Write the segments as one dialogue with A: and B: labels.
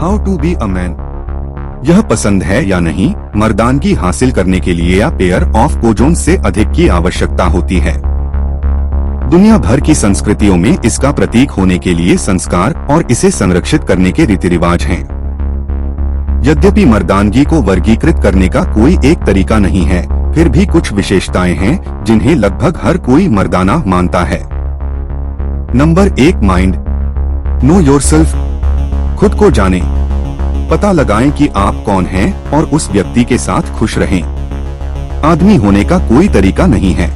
A: How to be a man. यह पसंद है या नहीं, मर्दानगी हासिल करने के लिए या पेयर ऑफ कोजोन्स से अधिक की आवश्यकता होती है। दुनिया भर की संस्कृतियों में इसका प्रतीक होने के लिए संस्कार और इसे संरक्षित करने के रीति रिवाज हैं। यद्यपि मर्दानगी को वर्गीकृत करने का कोई एक तरीका नहीं है, फिर भी कुछ विशेषताएं हैं जिन्हें लगभग हर कोई मर्दाना मानता है। Number 1, mind. No yourself. खुद को जानें। पता लगाएं कि आप कौन हैं और उस व्यक्ति के साथ खुश रहें। आदमी होने का कोई तरीका नहीं है।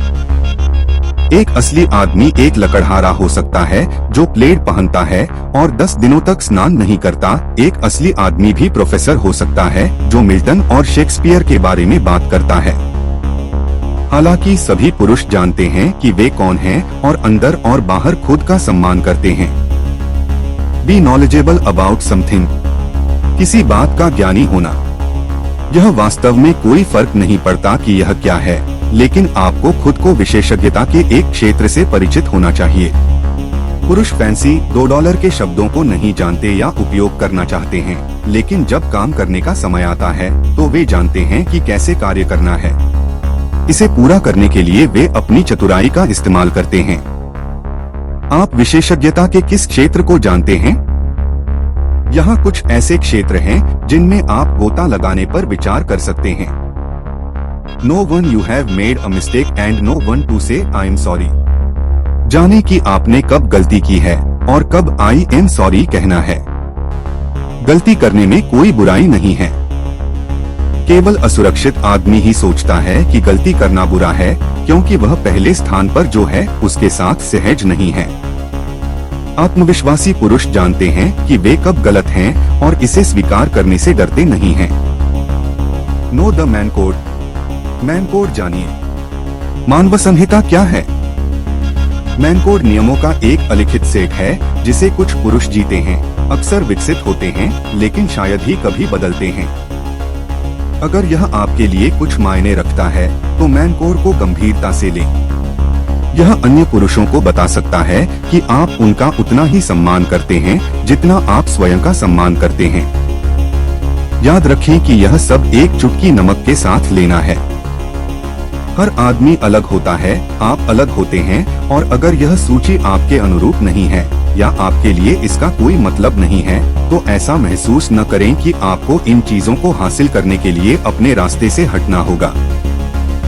A: एक असली आदमी एक लकड़हारा हो सकता है जो प्लेड पहनता है और 10 दिनों तक स्नान नहीं करता। एक असली आदमी भी प्रोफेसर हो सकता है जो मिल्टन और शेक्सपियर के बारे में बात करता है। हालांकि सभी पुरुष जानते हैं कि वे कौन हैं और अंदर और बाहर खुद का सम्मान करते हैं। Be knowledgeable about something. किसी बात का ज्ञानी होना। यह वास्तव में कोई फर्क नहीं पड़ता कि यह क्या है, लेकिन आपको खुद को विशेषज्ञता के एक क्षेत्र से परिचित होना चाहिए। पुरुष फैंसी $2 के शब्दों को नहीं जानते या उपयोग करना चाहते हैं, लेकिन जब काम करने का समय आता है तो वे जानते हैं कि कैसे कार्य करना है। इसे पूरा करने के लिए वे अपनी चतुराई का इस्तेमाल करते हैं। आप विशेषज्ञता के किस क्षेत्र को जानते हैं? यहाँ कुछ ऐसे क्षेत्र हैं जिनमें आप गोता लगाने पर विचार कर सकते हैं। No one you have made a mistake and no one to say I am sorry। जाने कि आपने कब गलती की है और कब I am sorry कहना है। गलती करने में कोई बुराई नहीं है। केवल असुरक्षित आदमी ही सोचता है कि गलती करना बुरा है, क्योंकि वह पहले स्थान पर जो है उसके साथ सहज नहीं है। आत्मविश्वासी पुरुष जानते हैं कि वे कब गलत हैं और इसे स्वीकार करने से डरते नहीं हैं। Know the man code. Man code जानिए। मानव संहिता क्या है? मैन कोड नियमों का एक अलिखित सेट है जिसे कुछ पुरुष जीते हैं, अक्सर विकसित होते हैं, लेकिन शायद ही कभी बदलते हैं। अगर यह आपके लिए कुछ मायने रखता है तो मैन कोड को गंभीरता से लें। यह अन्य पुरुषों को बता सकता है कि आप उनका उतना ही सम्मान करते हैं जितना आप स्वयं का सम्मान करते हैं। याद रखें कि यह सब एक चुटकी नमक के साथ लेना है। हर आदमी अलग होता है, आप अलग होते हैं, और अगर यह सूची आपके अनुरूप नहीं है या आपके लिए इसका कोई मतलब नहीं है तो ऐसा महसूस न करें कि आपको इन चीजों को हासिल करने के लिए अपने रास्ते से हटना होगा।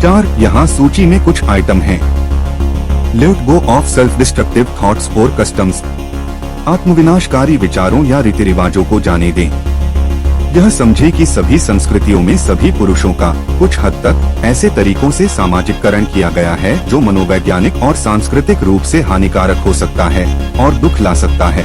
A: 4, यहाँ सूची में कुछ आइटम हैं। Let go of self destructive thoughts और कस्टम्स। आत्मविनाशकारी विचारों या रीति रिवाजों को जाने दें। यह समझे कि सभी संस्कृतियों में सभी पुरुषों का कुछ हद तक ऐसे तरीकों से सामाजिककरण किया गया है जो मनोवैज्ञानिक और सांस्कृतिक रूप से हानिकारक हो सकता है और दुख ला सकता है।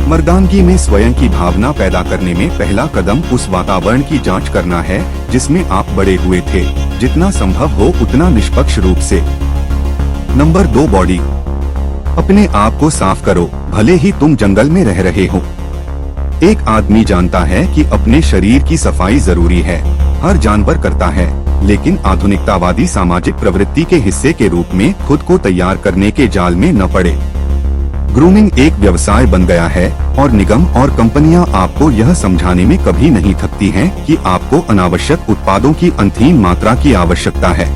A: मर्दानगी में स्वयं की भावना पैदा करने में पहला कदम उस वातावरण की जांच करना है जिसमें आप बड़े हुए थे, जितना संभव हो उतना निष्पक्ष रूप से। Number 2, body. अपने आप को साफ करो, भले ही तुम जंगल में रह रहे हो। एक आदमी जानता है कि अपने शरीर की सफाई जरूरी है, हर जानवर करता है, लेकिन आधुनिकतावादी सामाजिक प्रवृत्ति के हिस्से के रूप में खुद को तैयार करने के जाल में न पड़े। ग्रूमिंग एक व्यवसाय बन गया है और निगम और कंपनियां आपको यह समझाने में कभी नहीं थकती हैं कि आपको अनावश्यक उत्पादों की अनंत मात्रा की आवश्यकता है।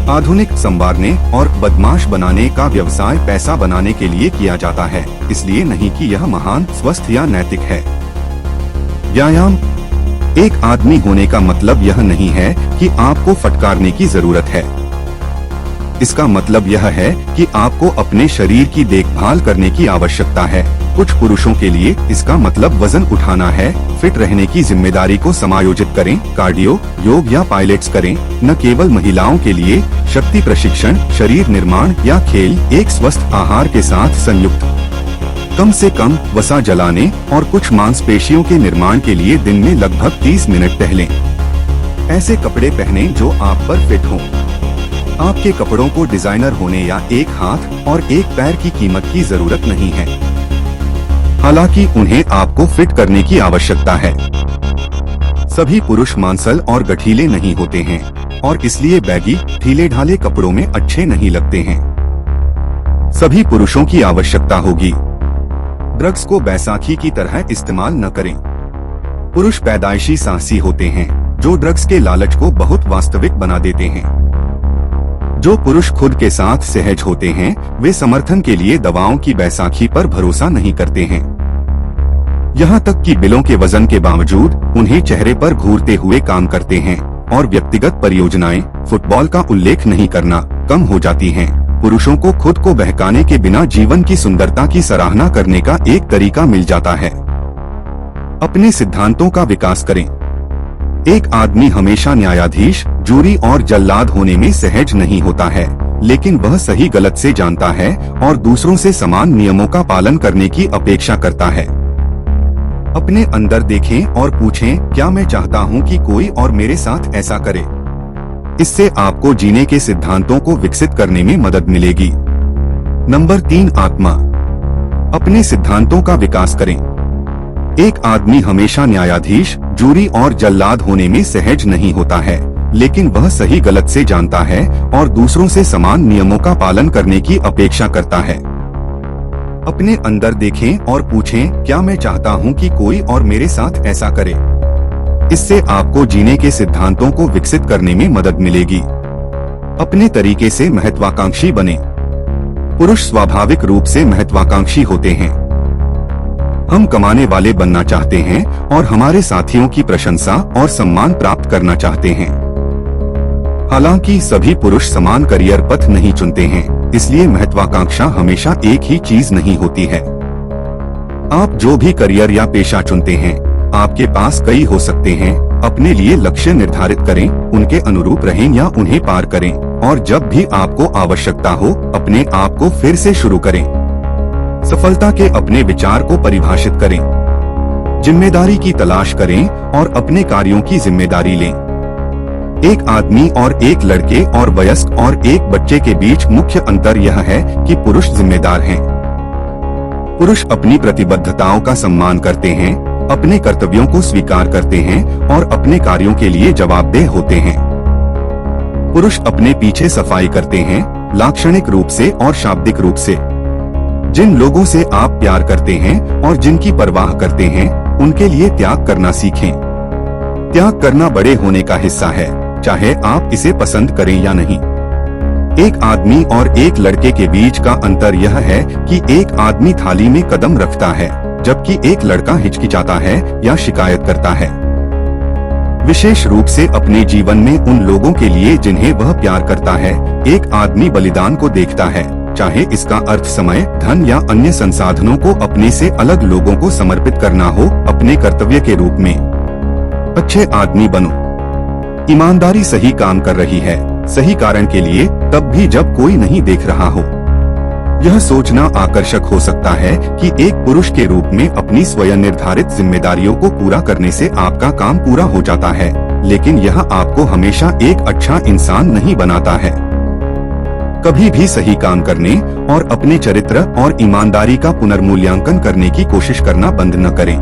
A: आधुनिक संवारने और बदमाश बनाने का व्यवसाय पैसा बनाने के लिए किया जाता है, इसलिए नहीं कि यह महान, स्वस्थ या नैतिक है। व्यायाम। एक आदमी होने का मतलब यह नहीं है कि आपको फटकारने की जरूरत है। इसका मतलब यह है कि आपको अपने शरीर की देखभाल करने की आवश्यकता है। कुछ पुरुषों के लिए इसका मतलब वजन उठाना है। फिट रहने की जिम्मेदारी को समायोजित करें, कार्डियो, योग या पायलट्स करें। न केवल महिलाओं के लिए शक्ति प्रशिक्षण, शरीर निर्माण या खेल एक स्वस्थ आहार के साथ संयुक्त। कम से कम वसा जलाने और कुछ मांसपेशियों के निर्माण के लिए दिन में लगभग 30 मिनट टहलें। ऐसे कपड़े पहनें जो आप पर फिट हों। आपके कपड़ों को डिजाइनर होने या एक हाथ और एक पैर की कीमत की जरूरत नहीं है, हालांकि उन्हें आपको फिट करने की आवश्यकता है। सभी पुरुष मांसल और गठीले नहीं होते हैं और इसलिए बैगी, ढीले ढाले कपड़ों में अच्छे नहीं लगते हैं। सभी पुरुषों की आवश्यकता होगी। ड्रग्स को बैसाखी की तरह इस्तेमाल न करें। पुरुष पैदाइशी साहसी होते हैं जो ड्रग्स के लालच को बहुत वास्तविक बना देते हैं। जो पुरुष खुद के साथ सहज होते हैं वे समर्थन के लिए दवाओं की बैसाखी पर भरोसा नहीं करते हैं। यहाँ तक कि बिलों के वजन के बावजूद उन्हें चेहरे पर घूरते हुए काम करते हैं और व्यक्तिगत परियोजनाएं, फुटबॉल का उल्लेख नहीं करना, कम हो जाती हैं। पुरुषों को खुद को बहकाने के बिना जीवन की सुंदरता की सराहना करने का एक तरीका मिल जाता है। अपने सिद्धांतों का विकास करें। एक आदमी हमेशा न्यायाधीश, जूरी और जल्लाद होने में सहज नहीं होता है, लेकिन वह सही गलत से जानता है और दूसरों से समान नियमों का पालन करने की अपेक्षा करता है। अपने अंदर देखें और पूछें, क्या मैं चाहता हूं कि कोई और मेरे साथ ऐसा करे? इससे आपको जीने के सिद्धांतों को विकसित करने में मदद मिलेगी। नंबर 3, आत्मा। अपने सिद्धांतों का विकास करें। एक आदमी हमेशा न्यायाधीश, जूरी और जल्लाद होने में सहज नहीं होता है, लेकिन वह सही गलत से जानता है और दूसरों से समान नियमों का पालन करने की अपेक्षा करता है। अपने अंदर देखें और पूछें, क्या मैं चाहता हूं कि कोई और मेरे साथ ऐसा करे? इससे आपको जीने के सिद्धांतों को विकसित करने में मदद मिलेगी। अपने तरीके से महत्वाकांक्षी बने। पुरुष स्वाभाविक रूप से महत्वाकांक्षी होते हैं। हम कमाने वाले बनना चाहते हैं और हमारे साथियों की प्रशंसा और सम्मान प्राप्त करना चाहते हैं। हालांकि सभी पुरुष समान करियर पथ नहीं चुनते हैं, इसलिए महत्वाकांक्षा हमेशा एक ही चीज नहीं होती है। आप जो भी करियर या पेशा चुनते हैं, आपके पास कई हो सकते हैं। अपने लिए लक्ष्य निर्धारित करें, उनके अनुरूप रहें या उन्हें पार करें, और जब भी आपको आवश्यकता हो अपने आप को फिर से शुरू करें। सफलता के अपने विचार को परिभाषित करें। जिम्मेदारी की तलाश करें और अपने कार्यों की जिम्मेदारी लें। एक आदमी और एक लड़के और वयस्क और एक बच्चे के बीच मुख्य अंतर यह है कि पुरुष जिम्मेदार हैं। पुरुष अपनी प्रतिबद्धताओं का सम्मान करते हैं, अपने कर्तव्यों को स्वीकार करते हैं और अपने कार्यों के लिए जवाबदेह होते हैं। पुरुष अपने पीछे सफाई करते हैं, लाक्षणिक रूप से और शाब्दिक रूप से। जिन लोगों से आप प्यार करते हैं और जिनकी परवाह करते हैं, उनके लिए त्याग करना सीखें। त्याग करना बड़े होने का हिस्सा है, चाहे आप इसे पसंद करें या नहीं। एक आदमी और एक लड़के के बीच का अंतर यह है कि एक आदमी थाली में कदम रखता है, जबकि एक लड़का हिचकिचाता है या शिकायत करता है। विशेष रूप से अपने जीवन में उन लोगों के लिए जिन्हें वह प्यार करता है, एक आदमी बलिदान को देखता है, चाहे इसका अर्थ समय, धन या अन्य संसाधनों को अपने से अलग लोगों को समर्पित करना हो, अपने कर्तव्य के रूप में। अच्छे आदमी बनो। ईमानदारी सही काम कर रही है, सही कारण के लिए, तब भी जब कोई नहीं देख रहा हो। यह सोचना आकर्षक हो सकता है कि एक पुरुष के रूप में अपनी स्वयं निर्धारित जिम्मेदारियों को पूरा करने से आपका काम पूरा हो जाता है, लेकिन यह आपको हमेशा एक अच्छा इंसान नहीं बनाता है। कभी भी सही काम करने और अपने चरित्र और ईमानदारी का पुनर्मूल्यांकन करने की कोशिश करना बंद न करें।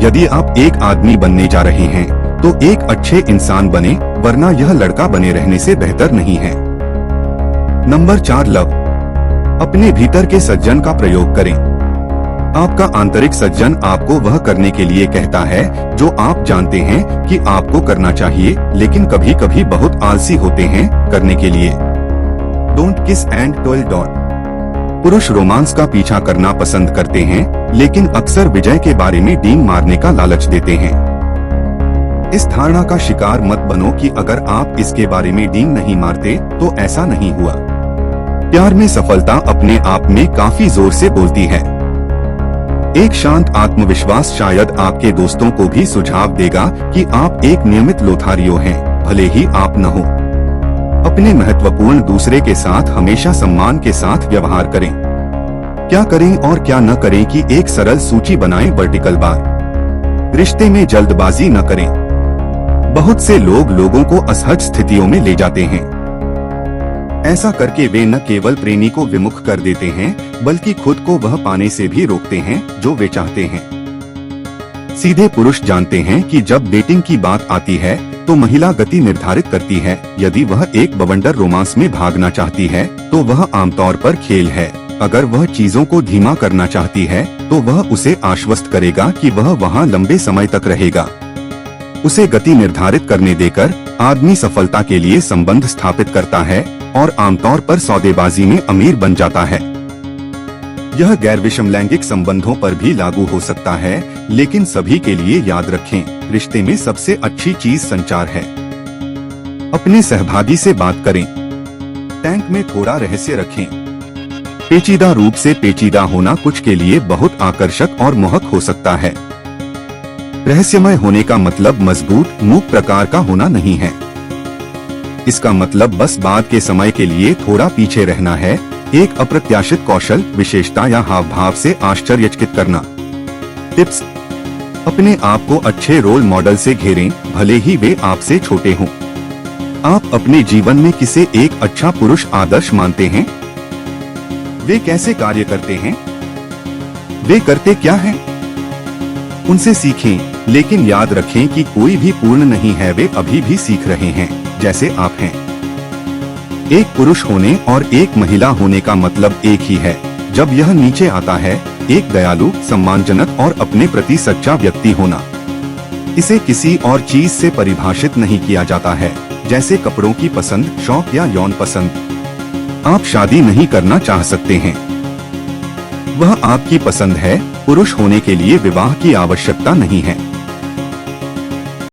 A: यदि आप एक आदमी बनने जा रहे हैं तो एक अच्छे इंसान बने, वरना यह लड़का बने रहने से बेहतर नहीं है। Number 4, love. अपने भीतर के सज्जन का प्रयोग करें। आपका आंतरिक सज्जन आपको वह करने के लिए कहता है जो आप जानते हैं कि आपको करना चाहिए, लेकिन कभी कभी बहुत आलसी होते हैं करने के लिए। डोंट किस एंड टेल डॉट। पुरुष रोमांस का पीछा करना पसंद करते हैं, लेकिन अक्सर विजय के बारे में डींग मारने का लालच देते हैं। इस धारणा का शिकार मत बनो कि अगर आप इसके बारे में डींग नहीं मारते तो ऐसा नहीं हुआ। प्यार में सफलता अपने आप में काफी जोर से बोलती है। एक शांत आत्मविश्वास शायद आपके दोस्तों को भी सुझाव देगा कि आप एक नियमित लोथारियो हैं, भले ही आप न हो। अपने महत्वपूर्ण दूसरे के साथ हमेशा सम्मान के साथ व्यवहार करें। क्या करें और क्या न करें की एक सरल सूची बनाएं। Vertical bar. रिश्ते में जल्दबाजी न करें। बहुत से लोग लोगों को असहज स्थितियों में ले जाते हैं। ऐसा करके वे न केवल प्रेमी को विमुख कर देते हैं, बल्कि खुद को वह पाने से भी रोकते हैं जो वे चाहते हैं। सीधे पुरुष जानते हैं कि जब डेटिंग की बात आती है तो महिला गति निर्धारित करती है। यदि वह एक बवंडर रोमांस में भागना चाहती है तो वह आमतौर पर खेल है। अगर वह चीजों को धीमा करना चाहती है तो वह उसे आश्वस्त करेगा कि वह वहां लंबे समय तक रहेगा। उसे गति निर्धारित करने देकर आदमी सफलता के लिए संबंध स्थापित करता है और आमतौर पर सौदेबाजी में अमीर बन जाता है। यह गैर विषमलैंगिक संबंधों पर भी लागू हो सकता है, लेकिन सभी के लिए याद रखें, रिश्ते में सबसे अच्छी चीज संचार है। अपने सहभागी से बात करें। टैंक में थोड़ा रहस्य रखें। पेचीदा रूप से पेचीदा होना कुछ के लिए बहुत आकर्षक और मोहक हो सकता है। रहस्यमय होने का मतलब मजबूत, मूक प्रकार का होना नहीं है। इसका मतलब बस बाद के समय के लिए थोड़ा पीछे रहना है, एक अप्रत्याशित कौशल, विशेषता या हाव भाव से आश्चर्यचकित करना। टिप्स: अपने आप को अच्छे रोल मॉडल से घेरें, भले ही वे आपसे छोटे हों। आप अपने जीवन में किसे एक अच्छा पुरुष आदर्श मानते हैं? वे कैसे कार्य करते हैं? वे करते क्या हैं? उनसे सीखें, लेकिन याद रखें कि कोई भी पूर्ण नहीं है, वे अभी भी सीख रहे हैं, जैसे आप हैं। एक पुरुष होने और एक महिला होने का मतलब एक ही है। जब यह नीचे आता है, एक दयालु, सम्मानजनक और अपने प्रति सच्चा व्यक्ति होना। इसे किसी और चीज से परिभाषित नहीं किया जाता है, जैसे कपड़ों की पसंद, शौक या यौन पसंद। आप शादी नहीं करना चाह सकते हैं, वह आपकी पसंद है। पुरुष होने के लिए विवाह की आवश्यकता नहीं है।